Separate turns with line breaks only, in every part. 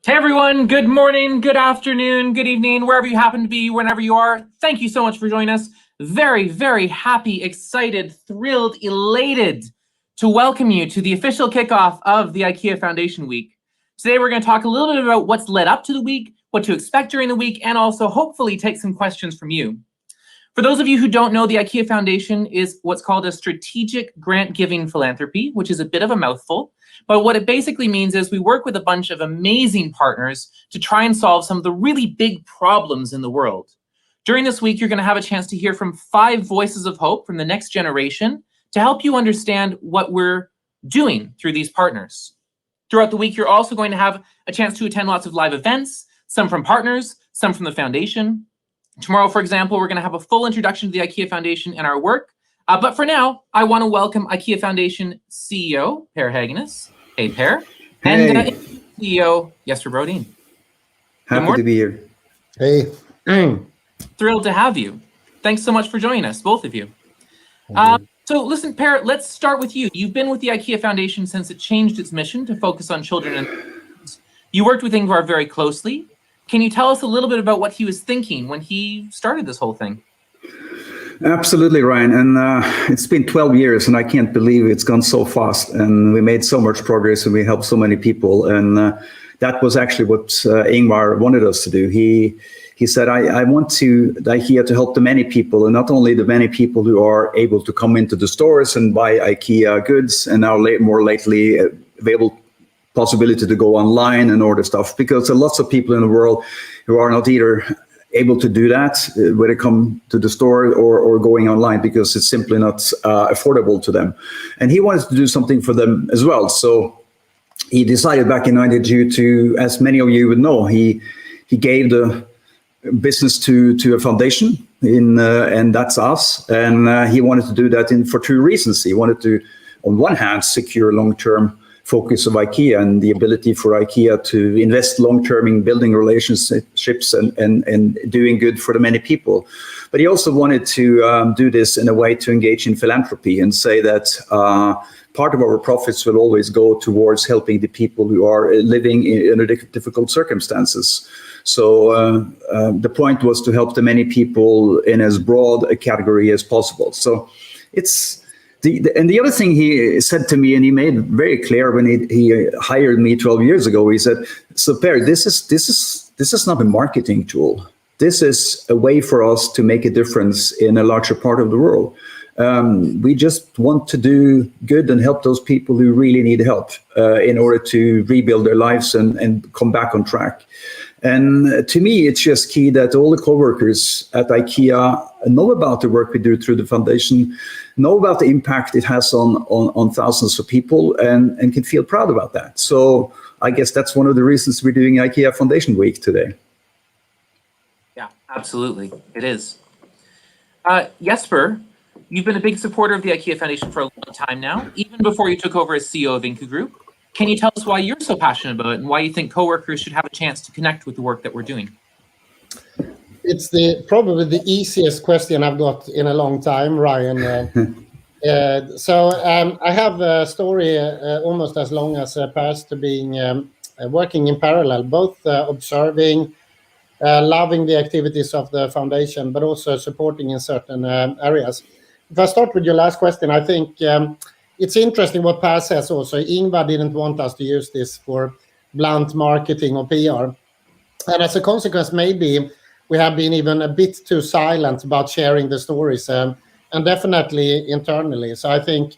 Hey everyone, good morning, good afternoon, good evening, wherever you happen to be, whenever you are. Thank you so much for joining us. Very, very happy, excited, thrilled, elated to welcome you to the official kickoff of the IKEA Foundation Week. Today we're going to talk a little bit about what's led up to the week, what to expect during the week, and also hopefully take some questions from you. For those of you who don't know, the IKEA Foundation is what's called a strategic grant-giving philanthropy, which is a bit of a mouthful. But what it basically means is we work with a bunch of amazing partners to try and solve some of the really big problems in the world. During this week, you're going to have a chance to hear from 5 voices of hope from the next generation to help you understand what we're doing through these partners. Throughout the week, you're also going to have a chance to attend lots of live events, some from partners, some from the foundation. Tomorrow, for example, we're going to have a full introduction to the IKEA Foundation and our work. But for now, I want to welcome IKEA Foundation CEO, Per Heggenes. Hey, Per.
Hey.
And CEO, Jesper Brodin.
Happy to be here.
Hey.
Thrilled to have you. Thanks so much for joining us, both of you. So listen, Per, let's start with you. You've been with the IKEA Foundation since it changed its mission to focus on children and youth. You worked with Ingvar very closely. Can you tell us a little bit about what he was thinking when he started this whole thing?
Absolutely, Ryan. And it's been 12 years, and I can't believe it's gone so fast. And we made so much progress, and we helped so many people. And that was actually what Ingvar wanted us to do. He said, I want IKEA to help the many people, and not only the many people who are able to come into the stores and buy IKEA goods, and now more lately available possibility to go online and order stuff, because there are lots of people in the world who are not either able to do that when they come to the store or going online, because it's simply not affordable to them. And he wanted to do something for them as well. So he decided back in 1992 to, as many of you would know, he gave the business to a foundation, and that's us. And he wanted to do that for 2 reasons. He wanted to, on one hand, secure long-term focus of IKEA and the ability for IKEA to invest long-term in building relationships and doing good for the many people. But he also wanted to do this in a way to engage in philanthropy and say that part of our profits will always go towards helping the people who are living in difficult circumstances. So the point was to help the many people in as broad a category as possible. So it's and the other thing he said to me, and he made very clear when he hired me 12 years ago, he said, "So Per, this is not a marketing tool. This is a way for us to make a difference in a larger part of the world. We just want to do good and help those people who really need help in order to rebuild their lives and come back on track." And to me, it's just key that all the co-workers at IKEA know about the work we do through the foundation, know about the impact it has on thousands of people, and can feel proud about that. So I guess that's one of the reasons we're doing IKEA Foundation Week today.
Yeah, absolutely. It is. Jesper, you've been a big supporter of the IKEA Foundation for a long time now, even before you took over as CEO of Ingka Group. Can you tell us why you're so passionate about it and why you think coworkers should have a chance to connect with the work that we're doing?
It's probably the easiest question I've got in a long time, Ryan. I have a story almost as long as past to being working in parallel, both observing, loving the activities of the foundation, but also supporting in certain areas. If I start with your last question, I think it's interesting what Per says also. Ingvar didn't want us to use this for blunt marketing or PR. And as a consequence, maybe we have been even a bit too silent about sharing the stories, and definitely internally. So I think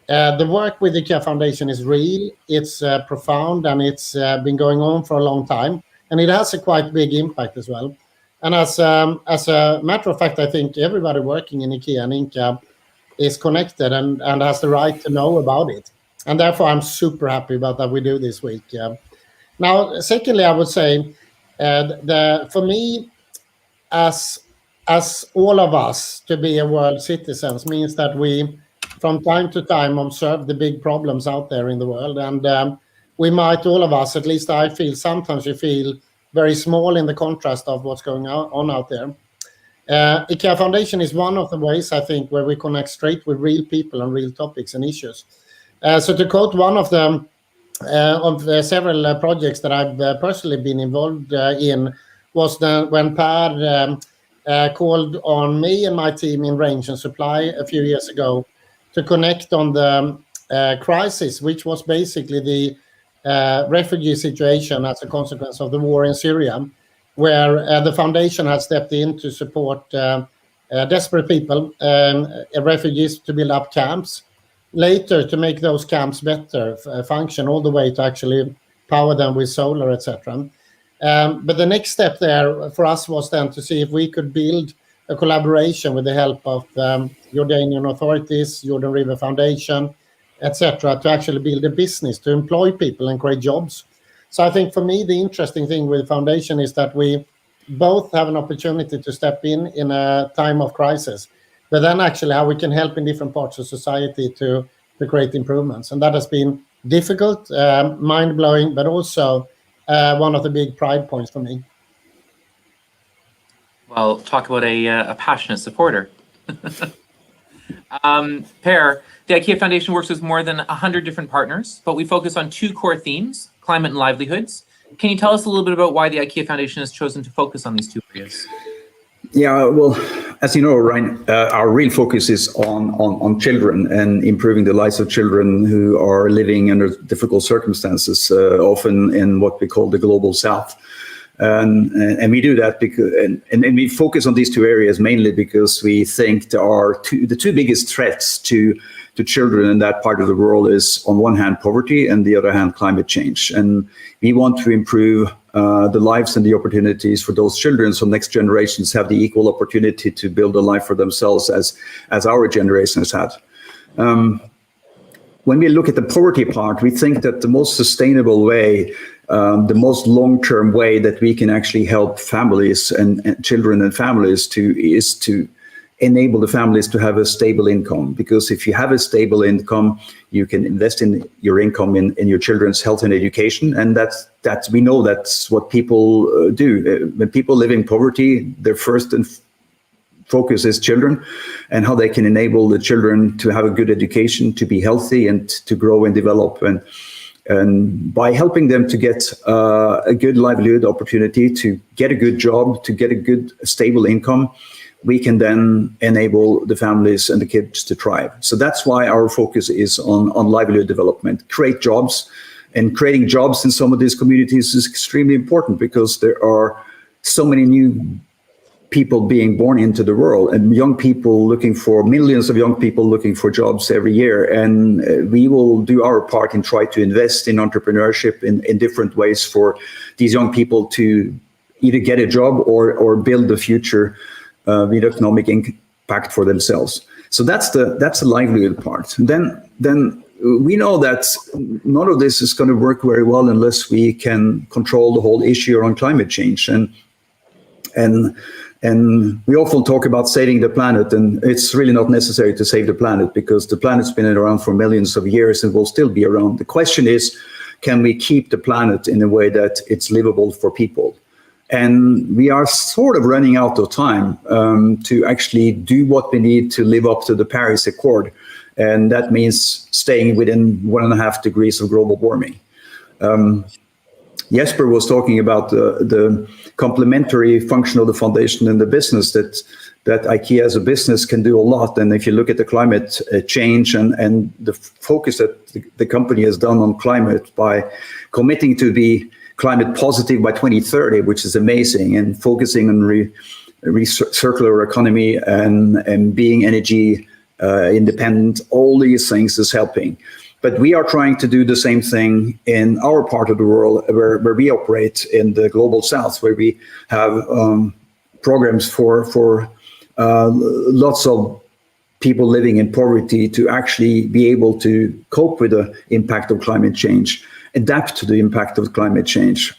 the work with the IKEA Foundation is real, it's profound, and it's been going on for a long time. And it has a quite big impact as well. And as a matter of fact, I think everybody working in IKEA and Ingka is connected and has the right to know about it. And therefore, I'm super happy about that we do this week. Now, secondly, I would say, for me, as all of us to be a world citizens means that we, from time to time, observe the big problems out there in the world. And we might, all of us, at least I feel, sometimes we feel very small in the contrast of what's going on out there. IKEA Foundation is one of the ways, I think, where we connect straight with real people and real topics and issues. So to quote one of the of the several projects that I've personally been involved in was when Per called on me and my team in Range and Supply a few years ago to connect on the crisis, which was basically the refugee situation as a consequence of the war in Syria, where the foundation had stepped in to support desperate people, refugees, to build up camps. Later, to make those camps better function, all the way to actually power them with solar, etc. But the next step there for us was then to see if we could build a collaboration with the help of Jordanian authorities, Jordan River Foundation, etc., to actually build a business, to employ people and create jobs. So I think for me, the interesting thing with the foundation is that we both have an opportunity to step in a time of crisis, but then actually how we can help in different parts of society to create improvements. And that has been difficult, mind-blowing, but also one of the big pride points for me.
Well, talk about a passionate supporter. Per, the IKEA Foundation works with more than 100 different partners, but we focus on 2 core themes, climate and livelihoods. Can you tell us a little bit about why the IKEA Foundation has chosen to focus on these 2 areas?
Yeah, well, as you know, Ryan, our real focus is on children and improving the lives of children who are living under difficult circumstances, often in what we call the global south. And we do that because, and we focus on these 2 areas mainly because we think there are the two biggest threats to children in that part of the world is, on one hand, poverty, and the other hand, climate change. And we want to improve the lives and the opportunities for those children, so next generations have the equal opportunity to build a life for themselves as our generation has had. When we look at the poverty part, we think that the most sustainable way, the most long-term way that we can actually help families and children and families is to enable the families to have a stable income. Because if you have a stable income, you can invest in your income in your children's health and education. And that's we know that's what people do. When people live in poverty, their first focus is children and how they can enable the children to have a good education, to be healthy and to grow and develop. And by helping them to get a good livelihood opportunity, to get a good job, to get a good stable income, we can then enable the families and the kids to thrive. So that's why our focus is on livelihood development, create jobs. And creating jobs in some of these communities is extremely important because there are so many new people being born into the world and millions of young people looking for jobs every year. And we will do our part and try to invest in entrepreneurship in different ways for these young people to either get a job or build the future with economic impact for themselves. So that's the livelihood part. Then we know that none of this is going to work very well unless we can control the whole issue around climate change. And we often talk about saving the planet, and it's really not necessary to save the planet because the planet's been around for millions of years and will still be around. The question is, can we keep the planet in a way that it's livable for people? And we are sort of running out of time to actually do what we need to live up to the Paris Accord. And that means staying within 1.5 degrees of global warming. Jesper was talking about the complementary function of the foundation and the business that IKEA as a business can do a lot. And if you look at the climate change and the focus that the company has done on climate by committing to be climate positive by 2030, which is amazing, and focusing on circular economy and being energy independent, all these things is helping. But we are trying to do the same thing in our part of the world where we operate in the global south, where we have programs for lots of people living in poverty to actually be able to cope with the impact of climate change, adapt to the impact of climate change,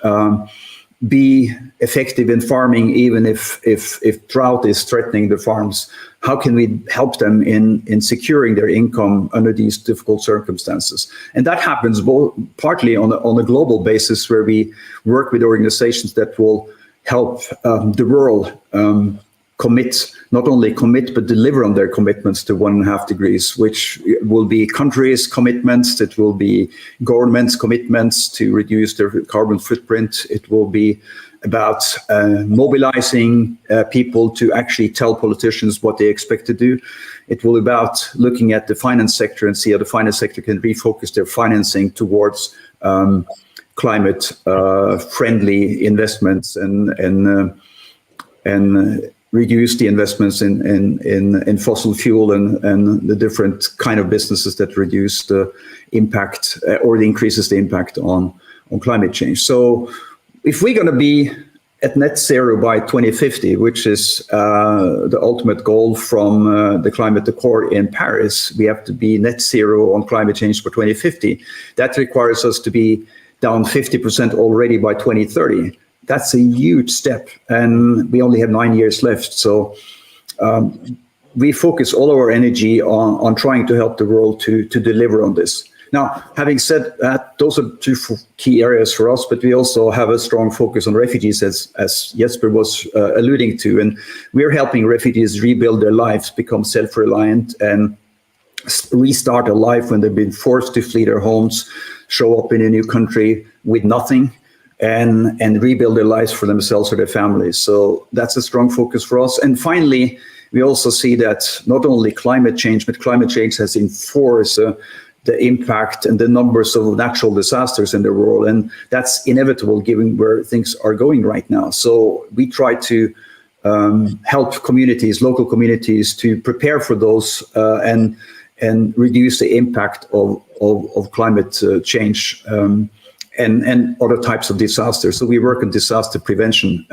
be effective in farming even if drought is threatening the farms. How can we help them in securing their income under these difficult circumstances? And that happens partly on a global basis, where we work with organizations that will help the world not only commit, but deliver on their commitments to 1.5 degrees, which will be countries' commitments, it will be governments' commitments to reduce their carbon footprint, it will be about mobilizing people to actually tell politicians what they expect to do. It will be about looking at the finance sector and see how the finance sector can refocus their financing towards climate-friendly investments and reduce the investments in fossil fuel and the different kind of businesses that reduce the impact or increases the impact on climate change. So if we're going to be at net zero by 2050, which is the ultimate goal from the climate accord in Paris, we have to be net zero on climate change for 2050. That requires us to be down 50% already by 2030. That's a huge step, and we only have 9 years left. So we focus all our energy on trying to help the world to deliver on this. Now, having said that, those are two key areas for us, but we also have a strong focus on refugees, as Jesper was alluding to, and we're helping refugees rebuild their lives, become self-reliant, and restart a life when they've been forced to flee their homes, show up in a new country with nothing, and rebuild their lives for themselves or their families. So that's a strong focus for us. And finally, we also see that not only climate change, but climate change has enforced the impact and the numbers of natural disasters in the world. And that's inevitable given where things are going right now. So we try to help communities, local communities, to prepare for those and reduce the impact of climate change and other types of disasters. So we work on disaster prevention.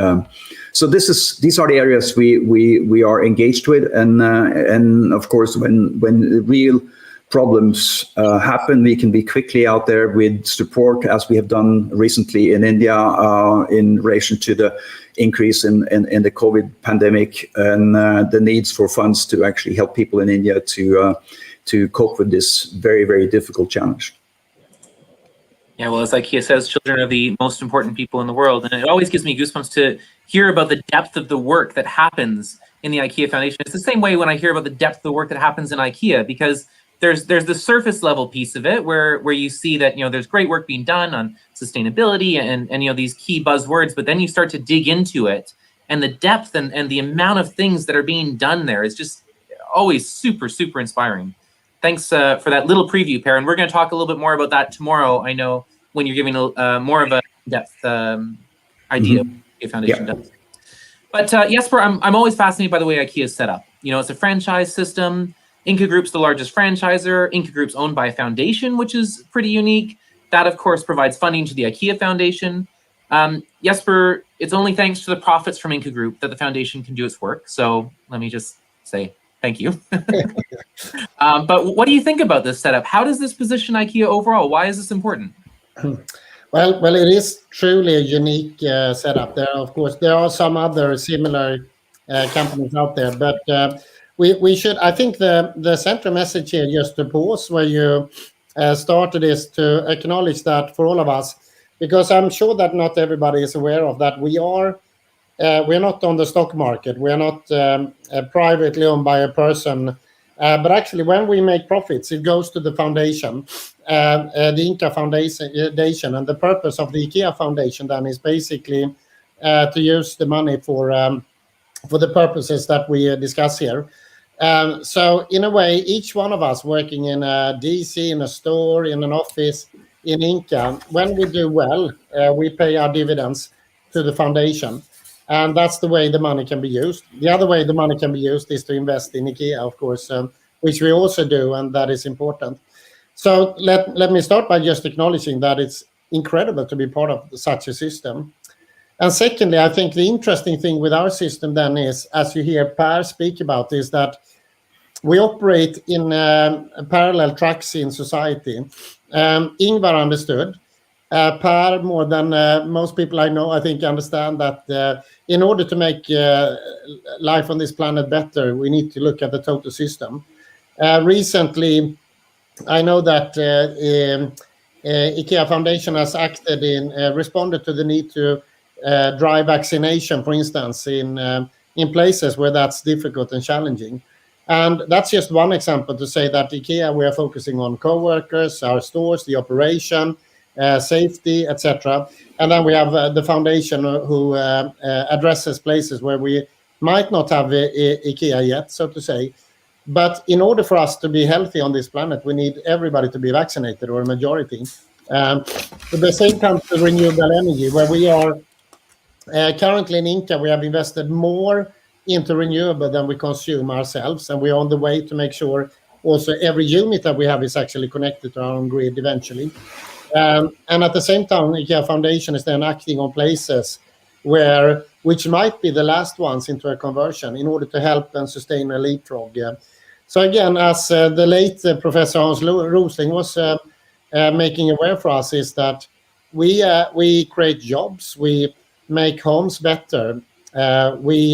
So these are the areas we are engaged with, and of course, when real problems happen, we can be quickly out there with support, as we have done recently in India in relation to the increase in the COVID pandemic and the needs for funds to actually help people in India to cope with this very, very difficult challenge.
Yeah, well, as IKEA says, children are the most important people in the world. And it always gives me goosebumps to hear about the depth of the work that happens in the IKEA Foundation. It's the same way when I hear about the depth of the work that happens in IKEA, because there's the surface level piece of it where you see that, there's great work being done on sustainability and these key buzzwords, but then you start to dig into it, and the depth and the amount of things that are being done there is just always super, super inspiring. Thanks for that little preview, Per, and we're going to talk a little bit more about that tomorrow, I know, when you're giving more of a in-depth idea of what the Foundation does. But Jesper, I'm always fascinated by the way IKEA is set up. It's a franchise system. Ingka Group's the largest franchisor. Ingka Group's owned by a foundation, which is pretty unique. That, of course, provides funding to the IKEA Foundation. Jesper, it's only thanks to the profits from Ingka Group that the foundation can do its work. So let me just say thank you. But what do you think about this setup? How does this position IKEA overall? Why is this important?
Well, it is truly a unique setup. Of course, there are some other similar companies out there, but we should. I think the central message here, just to pause where you started, is to acknowledge that for all of us, because I'm sure that not everybody is aware of that. We're not on the stock market. We're not privately owned by a person. But actually, when we make profits, it goes to the foundation, the Ingka Foundation. And the purpose of the IKEA Foundation then is basically to use the money for the purposes that we discuss here. So in a way, each one of us working in a DC, in a store, in an office, in Ingka, when we do well, we pay our dividends to the foundation. And that's the way the money can be used. The other way the money can be used is to invest in IKEA, of course, which we also do, and that is important. So let me start by just acknowledging that it's incredible to be part of such a system. And secondly, I think the interesting thing with our system then is, as you hear Per speak about, is that we operate in parallel tracks in society. Ingvar understood. Per, more than most people I know, I think, understand that in order to make life on this planet better, we need to look at the total system. Recently, I know that IKEA Foundation has responded to the need to drive vaccination, for instance, in in places where that's difficult and challenging. And that's just one example to say that IKEA, we are focusing on co-workers, our stores, the operation, safety, etc. And then we have the foundation who addresses places where we might not have IKEA yet, so to say. But in order for us to be healthy on this planet, we need everybody to be vaccinated, or a majority. At the same time, to renewable energy, where we are currently in Ingka, we have invested more into renewable than we consume ourselves, and we're on the way to make sure also every unit that we have is actually connected to our own grid eventually. And at the same time, IKEA Foundation is then acting on places which might be the last ones into a conversion in order to help and sustain a leapfrog. So again, as the late Professor Hans Rosling was making aware for us, is that we create jobs, we make homes better, we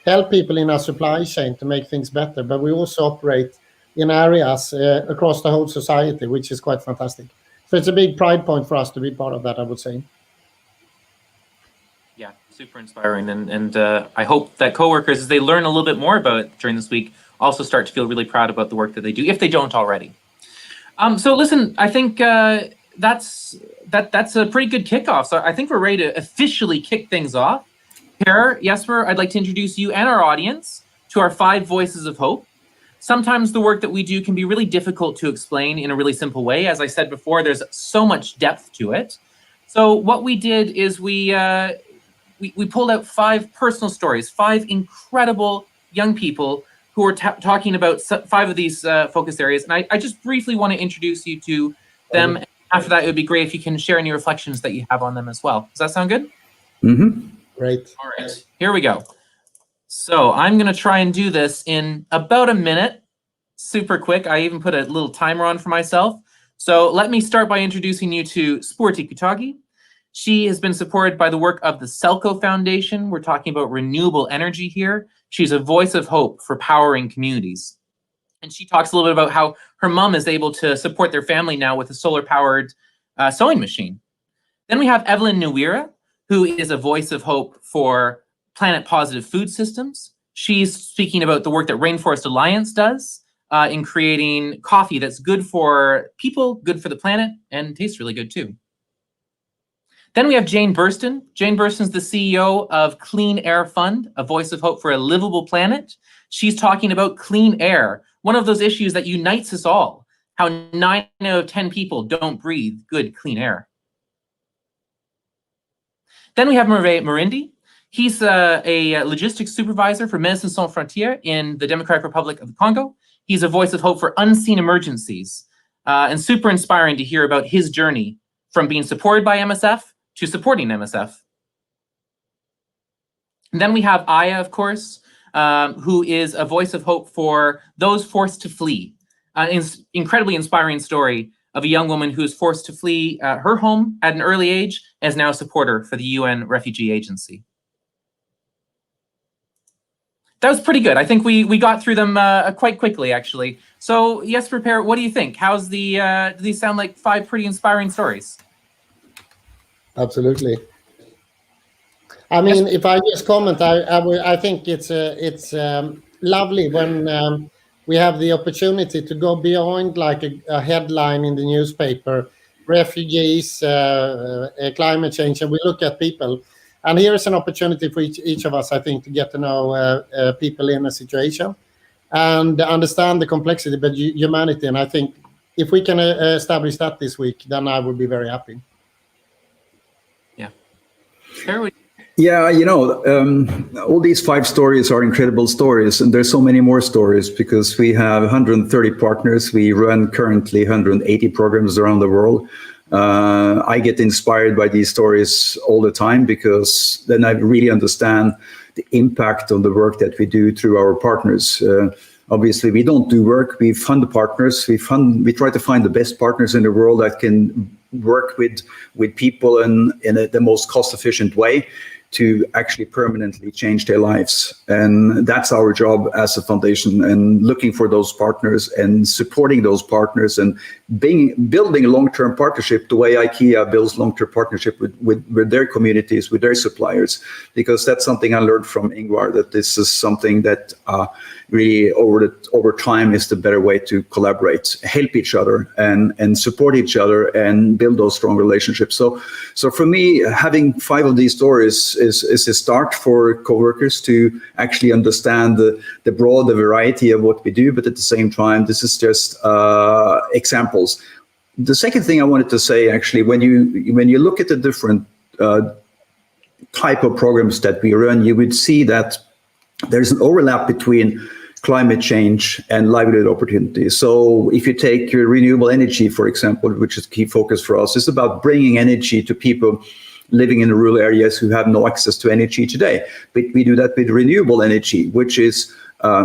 help people in our supply chain to make things better, but we also operate in areas across the whole society, which is quite fantastic. So it's a big pride point for us to be part of that, I would say.
Yeah, super inspiring. And I hope that coworkers, as they learn a little bit more about it during this week, also start to feel really proud about the work that they do, if they don't already. So listen, I think that's a pretty good kickoff. So I think we're ready to officially kick things off. Per, Jesper, I'd like to introduce you and our audience to our 5 voices of hope. Sometimes the work that we do can be really difficult to explain in a really simple way. As I said before, there's so much depth to it. So what we did is we pulled out 5 personal stories, 5 incredible young people who are talking about 5 of these focus areas. And I just briefly want to introduce you to them. After that, it would be great if you can share any reflections that you have on them as well. Does that sound good?
Mm-hmm.
Great.
All right, here we go. So I'm going to try and do this in about a minute, super quick. I even put a little timer on for myself. So let me start by introducing you to Spurti Kutagi. She has been supported by the work of the Selco Foundation. We're talking about renewable energy here. She's a voice of hope for powering communities. And she talks a little bit about how her mom is able to support their family now with a solar-powered sewing machine. Then we have Evelyn Nuwira, who is a voice of hope for planet-positive food systems. She's speaking about the work that Rainforest Alliance does in creating coffee that's good for people, good for the planet, and tastes really good too. Then we have Jane Burston. Jane Burston's the CEO of Clean Air Fund, a voice of hope for a livable planet. She's talking about clean air, one of those issues that unites us all, how 9 out of 10 people don't breathe good, clean air. Then we have Merve Marindi. He's a logistics supervisor for Médecins Sans Frontières in the Democratic Republic of the Congo. He's a voice of hope for unseen emergencies, and super inspiring to hear about his journey from being supported by MSF to supporting MSF. And then we have Aya, of course, who is a voice of hope for those forced to flee. Incredibly inspiring story of a young woman who is forced to flee her home at an early age and is now a supporter for the UN Refugee Agency. That was pretty good. I think we got through them quite quickly, actually. So, Jesper, Per, what do you think? How's do these sound like 5 pretty inspiring stories?
Absolutely. I mean, if I just comment, I think it's lovely when we have the opportunity to go beyond like a headline in the newspaper, refugees, climate change, and we look at people. And here is an opportunity for each of us, I think, to get to know people in a situation and understand the complexity of humanity. And I think if we can establish that this week, then I would be very happy.
Yeah.
Yeah, you know, all these 5 stories are incredible stories, and there's so many more stories because we have 130 partners. We run currently 180 programs around the world. I get inspired by these stories all the time because then I really understand the impact of the work that we do through our partners. Obviously, we don't do work, we fund the partners. We try to find the best partners in the world that can work with people in the most cost-efficient way. to actually permanently change their lives. And that's our job as a foundation, and looking for those partners and supporting those partners and building a long-term partnership the way IKEA builds long-term partnership with their communities, with their suppliers, because that's something I learned from Ingvar, that this is something that really over time is the better way to collaborate, help each other and support each other and build those strong relationships. So for me, having 5 of these stories is a start for coworkers to actually understand the broad variety of what we do, but at the same time, this is just examples. The second thing I wanted to say, actually, when you look at the different type of programs that we run, you would see that there's an overlap between climate change and livelihood opportunities. So if you take your renewable energy, for example, which is a key focus for us, it's about bringing energy to people living in rural areas who have no access to energy today. But we do that with renewable energy, which is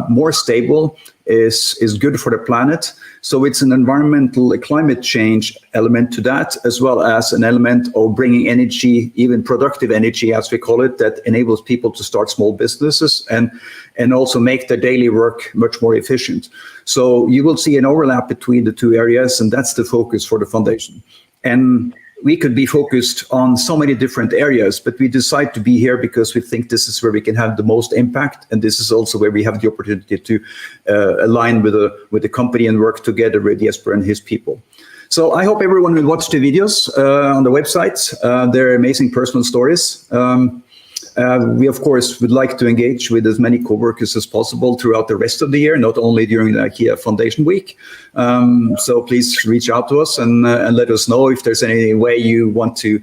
more stable, is good for the planet. So it's an environmental climate change element to that, as well as an element of bringing energy, even productive energy, as we call it, that enables people to start small businesses and also make their daily work much more efficient. So you will see an overlap between the two areas, and that's the focus for the foundation. And we could be focused on so many different areas, but we decide to be here because we think this is where we can have the most impact, and this is also where we have the opportunity to align with the company and work together with Jesper and his people. So I hope everyone will watch the videos on the website. They're amazing personal stories. We, of course, would like to engage with as many co-workers as possible throughout the rest of the year, not only during the IKEA Foundation Week. So please reach out to us and let us know if there's any way you want to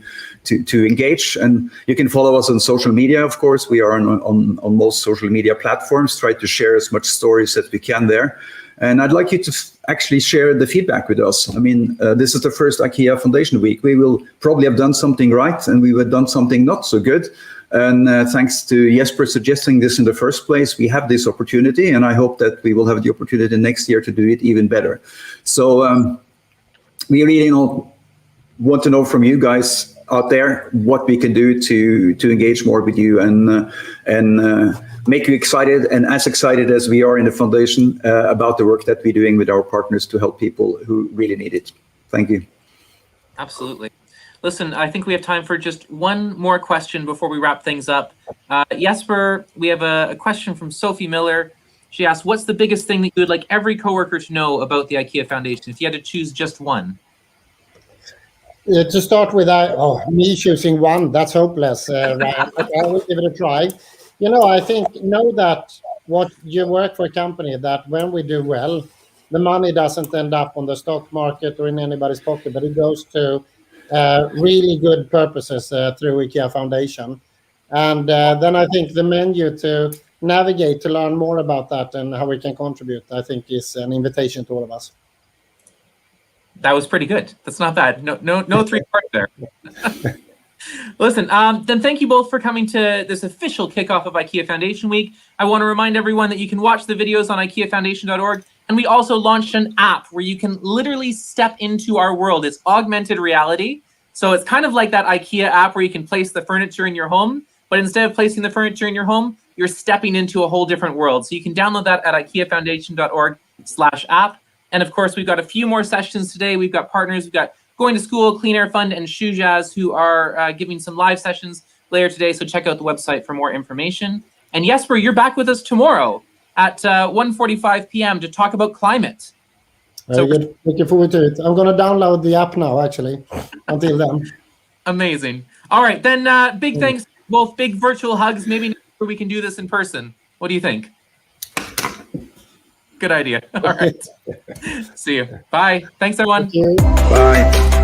engage. And you can follow us on social media, of course. We are on most social media platforms, try to share as much stories as we can there. And I'd like you to actually share the feedback with us. I mean, this is the first IKEA Foundation Week. We will probably have done something right, and we have done something not so good. And thanks to Jesper suggesting this in the first place, we have this opportunity, and I hope that we will have the opportunity next year to do it even better. So we really want to know from you guys out there what we can do to engage more with you and make you excited, and as excited as we are in the foundation about the work that we're doing with our partners to help people who really need it. Thank you.
Absolutely. Listen, I think we have time for just one more question before we wrap things up. Jesper, we have a question from Sophie Miller. She asked, what's the biggest thing that you would like every coworker to know about the IKEA Foundation, if you had to choose just one?
To start with, me choosing one, that's hopeless. Right? I will give it a try. You know, I think, know that what you work for a company, that when we do well, the money doesn't end up on the stock market or in anybody's pocket, but it goes to really good purposes through IKEA Foundation. And then I think the menu to navigate to learn more about that and how we can contribute, I think, is an invitation to all of us.
That was pretty good. That's not bad. No 3 parts there. Listen, then thank you both for coming to this official kickoff of IKEA Foundation Week. I want to remind everyone that you can watch the videos on IKEAFoundation.org. And we also launched an app where you can literally step into our world. It's augmented reality. So it's kind of like that IKEA app where you can place the furniture in your home, but instead of placing the furniture in your home, you're stepping into a whole different world. So you can download that at IKEAFoundation.org/app. And of course, we've got a few more sessions today. We've got partners. We've got Going to School, Clean Air Fund, and Shoe Jazz, who are giving some live sessions later today. So check out the website for more information. And Jesper, you're back with us tomorrow at 1:45 p.m. to talk about climate.
Very good. Looking forward to it. I'm going to download the app now, actually, until then.
Amazing. All right, then big thanks, both big virtual hugs. Maybe we can do this in person. What do you think? Good idea. All right. See you. Bye. Thanks, everyone.
Thank you.
Bye.